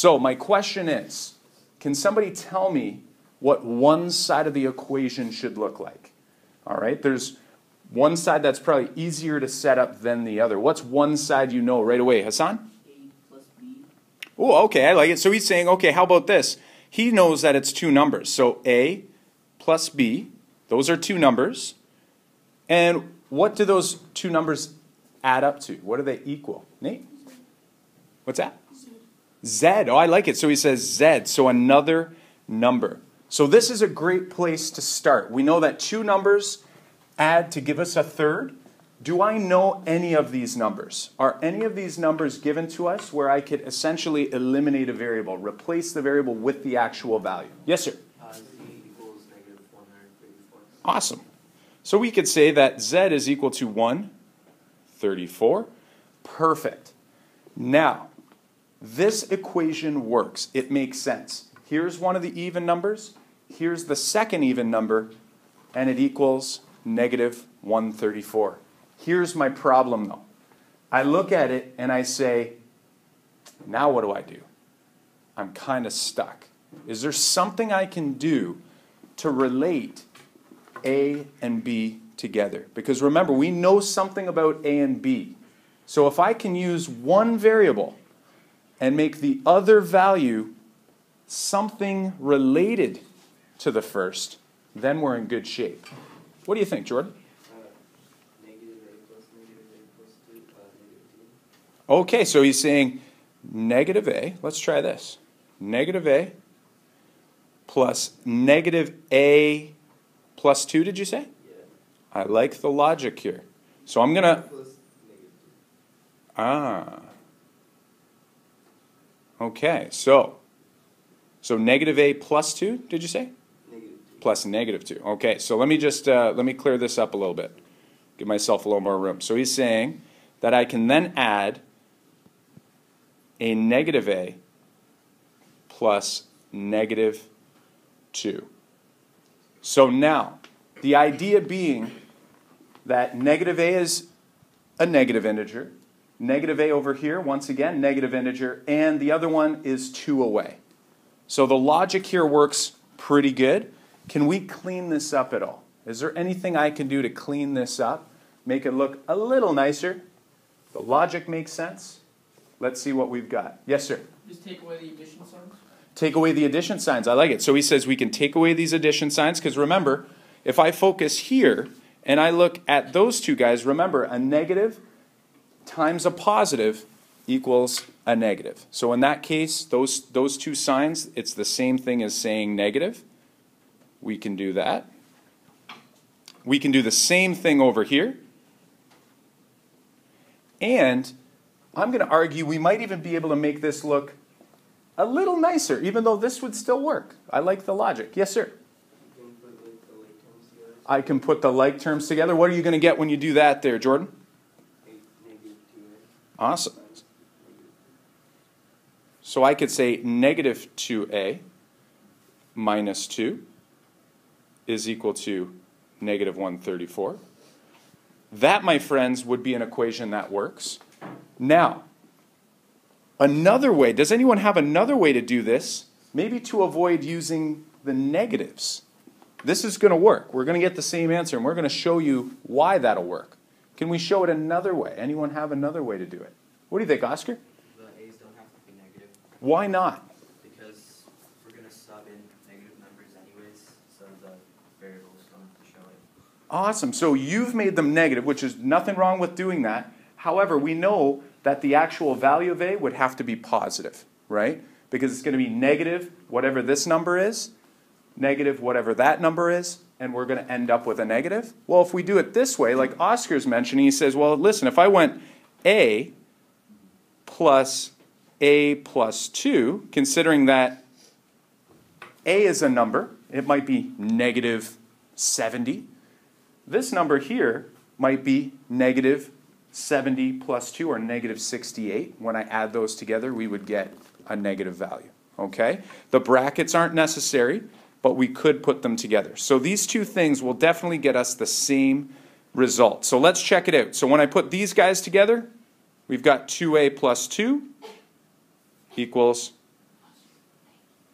So my question is, can somebody tell me what one side of the equation should look like? All right, there's one side that's probably easier to set up than the other. What's one side you know right away? Hassan? A plus B. Oh, okay, I like it. So he's saying, okay, how about this? He knows that it's two numbers. So A plus B, those are two numbers. And what do those two numbers add up to? What do they equal? Nate? What's that? Z. Oh, I like it. So he says Z. So another number. So this is a great place to start. We know that two numbers add to give us a third. Do I know any of these numbers? Are any of these numbers given to us where I could essentially eliminate a variable, replace the variable with the actual value? Yes, sir? Z equals negative 134. Awesome. So we could say that Z is equal to 134. Perfect. Now, this equation works. It makes sense. Here's one of the even numbers. Here's the second even number. And it equals negative 134. Here's my problem, though. I look at it and I say, now what do I do? I'm kind of stuck. Is there something I can do to relate A and B together? Because remember, we know something about A and B. So if I can use one variable and make the other value something related to the first, then we're in good shape. What do you think, Jordan? Negative A plus negative A plus 2, negative 2. Okay, so he's saying negative A. Let's try this. Negative A plus negative A plus 2, did you say? Yeah. I like the logic here. So I'm going to... Plus negative 2. Ah. Okay, so negative A plus 2, did you say? Negative 2. Plus negative 2. Okay, so let me just let me clear this up a little bit. Give myself a little more room. So he's saying that I can then add a negative A plus negative 2. So now, the idea being that negative A is a negative integer. Negative A over here, once again, negative integer, and the other one is 2 away. So the logic here works pretty good. Can we clean this up at all? Is there anything I can do to clean this up, make it look a little nicer? The logic makes sense. Let's see what we've got. Yes, sir? Just take away the addition signs? Take away the addition signs. I like it. So he says we can take away these addition signs because remember, if I focus here and I look at those two guys, remember a negative times a positive equals a negative. So in that case, those two signs, it's the same thing as saying negative. We can do that. We can do the same thing over here. And I'm going to argue we might even be able to make this look a little nicer, even though this would still work. I like the logic. Yes, sir? I can put the like terms together. What are you going to get when you do that there, Jordan? Awesome. So I could say negative 2a minus 2 is equal to negative 134. That, my friends, would be an equation that works. Now, another way, does anyone have another way to do this? Maybe to avoid using the negatives. This is going to work. We're going to get the same answer, and we're going to show you why that'll work. Can we show it another way? Anyone have another way to do it? What do you think, Oscar? The A's don't have to be negative. Why not? Because we're going to sub in negative numbers anyways, so the variables don't have to show it. Awesome. So you've made them negative, which is nothing wrong with doing that. However, we know that the actual value of A would have to be positive, right? Because it's going to be negative whatever this number is, negative whatever that number is, and we're going to end up with a negative. Well, if we do it this way, like Oscar's mentioning, he says, well, listen, if I went A plus 2, considering that A is a number, it might be negative 70. This number here might be negative 70 plus 2, or negative 68. When I add those together, we would get a negative value. Okay? The brackets aren't necessary, but we could put them together. So these two things will definitely get us the same result. So let's check it out. So when I put these guys together, we've got 2a plus 2 equals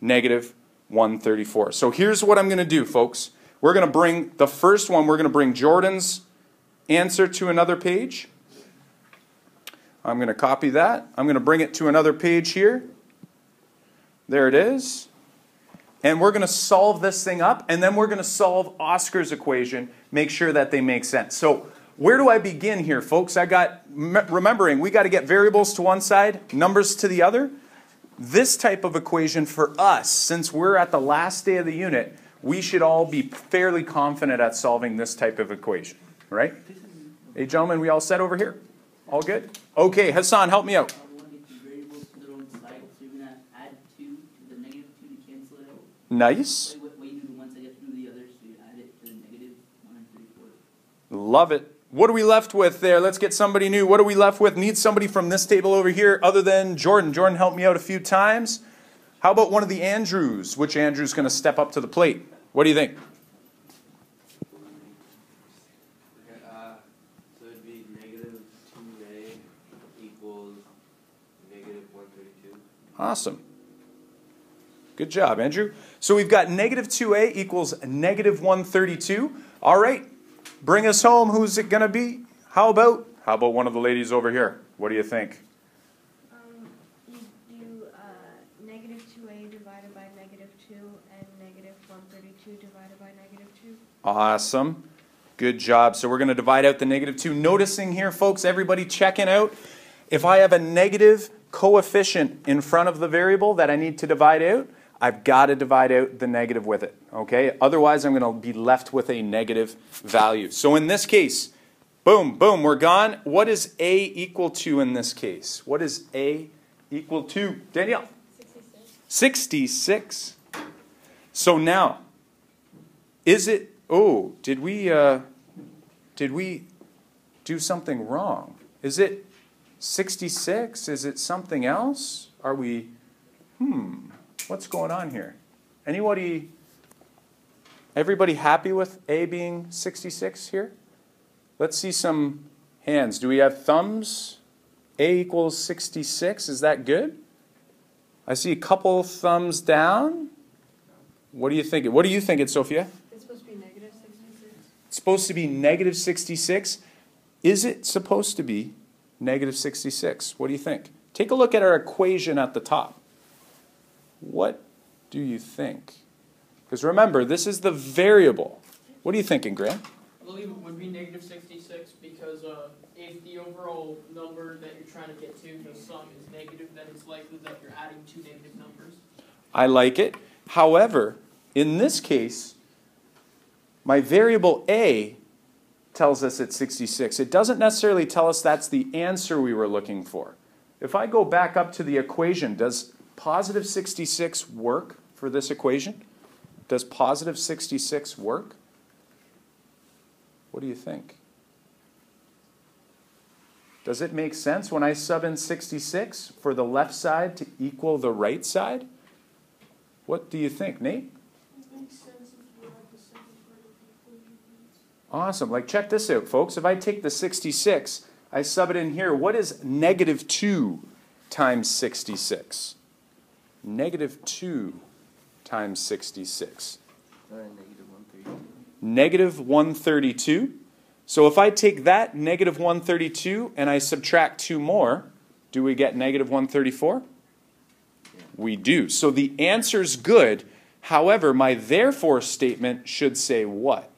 negative 134. So here's what I'm going to do, folks. We're going to bring the first one, we're going to bring Jordan's answer to another page. I'm going to copy that. I'm going to bring it to another page here. There it is. And we're going to solve this thing up, and then we're going to solve Oscar's equation, make sure that they make sense. So where do I begin here, folks? Remembering, we got to get variables to one side, numbers to the other. This type of equation for us, since we're at the last day of the unit, we should all be fairly confident at solving this type of equation, right? Hey, gentlemen, we all set over here? All good? Okay, Hassan, help me out. Nice. What you do once I get through the others, so you add it to the negative 134. Love it. What are we left with there? Let's get somebody new. What are we left with? Need somebody from this table over here other than Jordan. Jordan helped me out a few times. How about one of the Andrews? Which Andrew's going to step up to the plate? What do you think? So it'd be negative 2a equals negative 132. Awesome. Good job, Andrew. So we've got negative 2a equals negative 132. All right. Bring us home. Who's it going to be? How about one of the ladies over here? What do you think? You do negative 2a divided by negative 2 and negative 132 divided by negative 2. Awesome. Good job. So we're going to divide out the negative 2. Noticing here, folks, everybody checking out, if I have a negative coefficient in front of the variable that I need to divide out, I've got to divide out the negative with it, okay? Otherwise, I'm going to be left with a negative value. So in this case, boom, boom, we're gone. What is a equal to in this case? What is a equal to? Danielle? 66. So now, is it, oh, did we do something wrong? Is it 66? Is it something else? Are we, what's going on here? Everybody happy with A being 66 here? Let's see some hands. Do we have thumbs? A equals 66. Is that good? I see a couple thumbs down. What do you think? What are you thinking, Sophia? It's supposed to be negative 66. It's supposed to be negative 66. Is it supposed to be negative 66? What do you think? Take a look at our equation at the top. What do you think? Because remember, this is the variable. What are you thinking, Graham? I believe it would be negative 66 because if the overall number that you're trying to get to, the sum is negative, then it's likely that you're adding two negative numbers. I like it. However, in this case, my variable A tells us it's 66. It doesn't necessarily tell us that's the answer we were looking for. If I go back up to the equation, does positive 66 work for this equation? Does positive 66 work? What do you think? Does it make sense when I sub in 66 for the left side to equal the right side? What do you think, Nate? It makes sense if you have the second part of the equation. Awesome. Like, check this out, folks. If I take the 66, I sub it in here. What is negative 2 times 66? Negative 2 times 66. Negative 132. So if I take that negative 132 and I subtract 2 more, do we get negative 134? Yeah. We do. So the answer's good. However, my therefore statement should say what?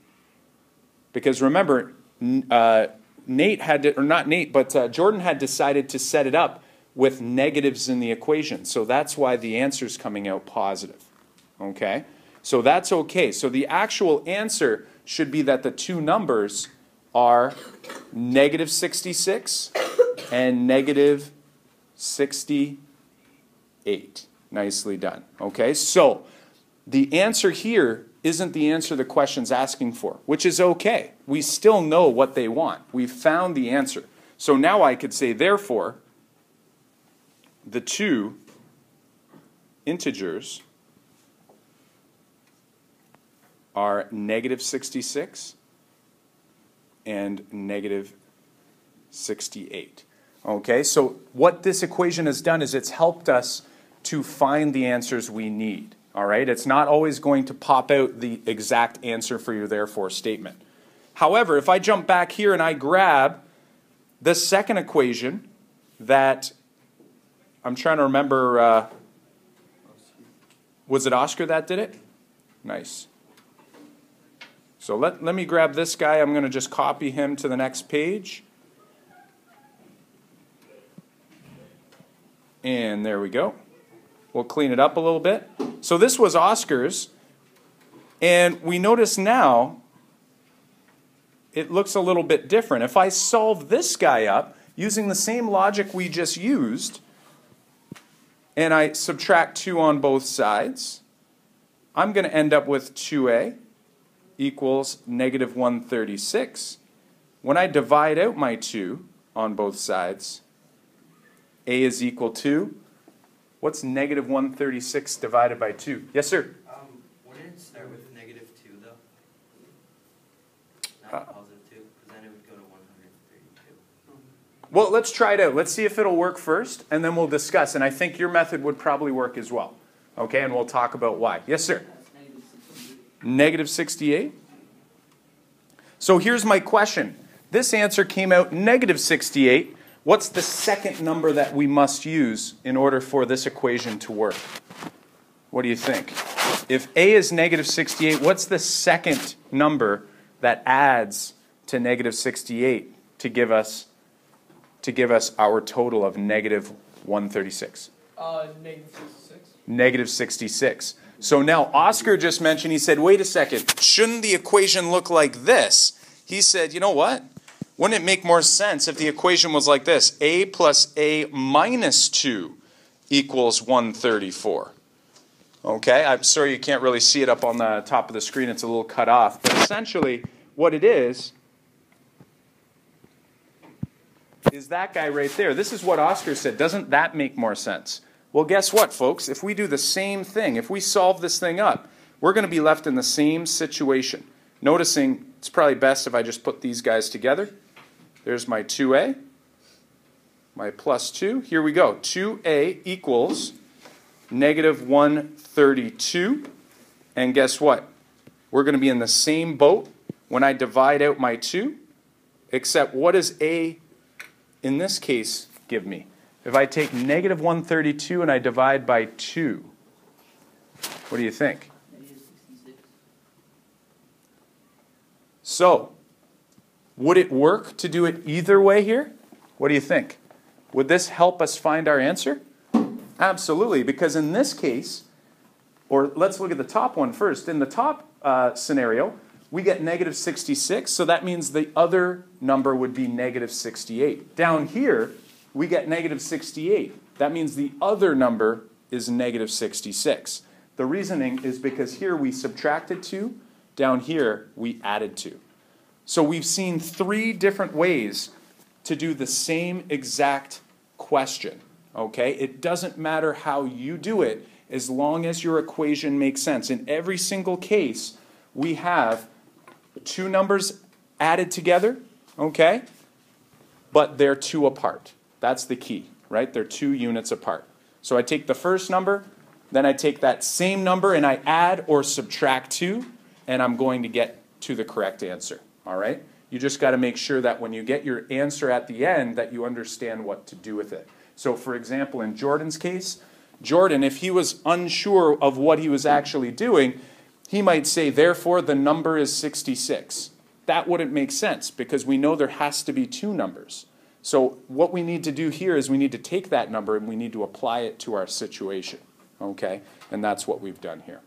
Because remember, Nate had to, or not Nate, but Jordan had decided to set it up with negatives in the equation. So that's why the answer's coming out positive. Okay? So that's okay. So the actual answer should be that the two numbers are negative 66 and negative 68. Nicely done. Okay? So the answer here isn't the answer the question's asking for, which is okay. We still know what they want. We've found the answer. So now I could say, therefore, the two integers are negative 66 and negative 68. Okay, so what this equation has done is it's helped us to find the answers we need. All right? It's not always going to pop out the exact answer for your therefore statement. However, if I jump back here and I grab the second equation that I'm trying to remember, was it Oscar that did it? Nice. So let me grab this guy. I'm going to just copy him to the next page. And there we go. We'll clean it up a little bit. So this was Oscar's. And we notice now it looks a little bit different. If I solve this guy up using the same logic we just used, and I subtract 2 on both sides, I'm going to end up with 2a equals negative 136. When I divide out my 2 on both sides, a is equal to, what's negative 136 divided by 2? Yes, sir? Wouldn't it start with negative 2, though? Not positive 2, because then it would go to 132. Well, let's try it out. Let's see if it'll work first, and then we'll discuss. And I think your method would probably work as well. Okay, and we'll talk about why. Yes, sir? Negative 68. So here's my question. This answer came out negative 68. What's the second number that we must use in order for this equation to work? What do you think? If a is negative 68, what's the second number that adds to negative 68 to give us our total of negative 136? Negative 66. Negative 66. So now Oscar just mentioned, he said, wait a second, shouldn't the equation look like this? He said, you know what? Wouldn't it make more sense if the equation was like this? A plus a minus 2 equals 134. Okay, I'm sorry you can't really see it up on the top of the screen. It's a little cut off. But essentially, what it is that guy right there. This is what Oscar said. Doesn't that make more sense? Well, guess what, folks? If we do the same thing, if we solve this thing up, we're going to be left in the same situation. Noticing it's probably best if I just put these guys together. There's my 2a, my plus 2. Here we go. 2a equals negative 132. And guess what? We're going to be in the same boat when I divide out my 2, except what does a, in this case, give me? If I take negative 132 and I divide by 2, what do you think? Negative 66. So, would it work to do it either way here? What do you think? Would this help us find our answer? Absolutely, because in this case, or let's look at the top one first. In the top scenario, we get negative 66, so that means the other number would be negative 68. Down here, we get negative 68. That means the other number is negative 66. The reasoning is because here we subtracted 2, down here we added 2. So we've seen 3 different ways to do the same exact question. Okay? It doesn't matter how you do it as long as your equation makes sense. In every single case, we have 2 numbers added together, okay? But they're 2 apart. That's the key, right? They're 2 units apart. So I take the first number, then I take that same number and I add or subtract 2, and I'm going to get to the correct answer, all right? You just got to make sure that when you get your answer at the end that you understand what to do with it. So for example, in Jordan's case, Jordan, if he was unsure of what he was actually doing, he might say, therefore, the number is 66. That wouldn't make sense because we know there has to be 2 numbers. So what we need to do here is we need to take that number and we need to apply it to our situation. Okay? And that's what we've done here.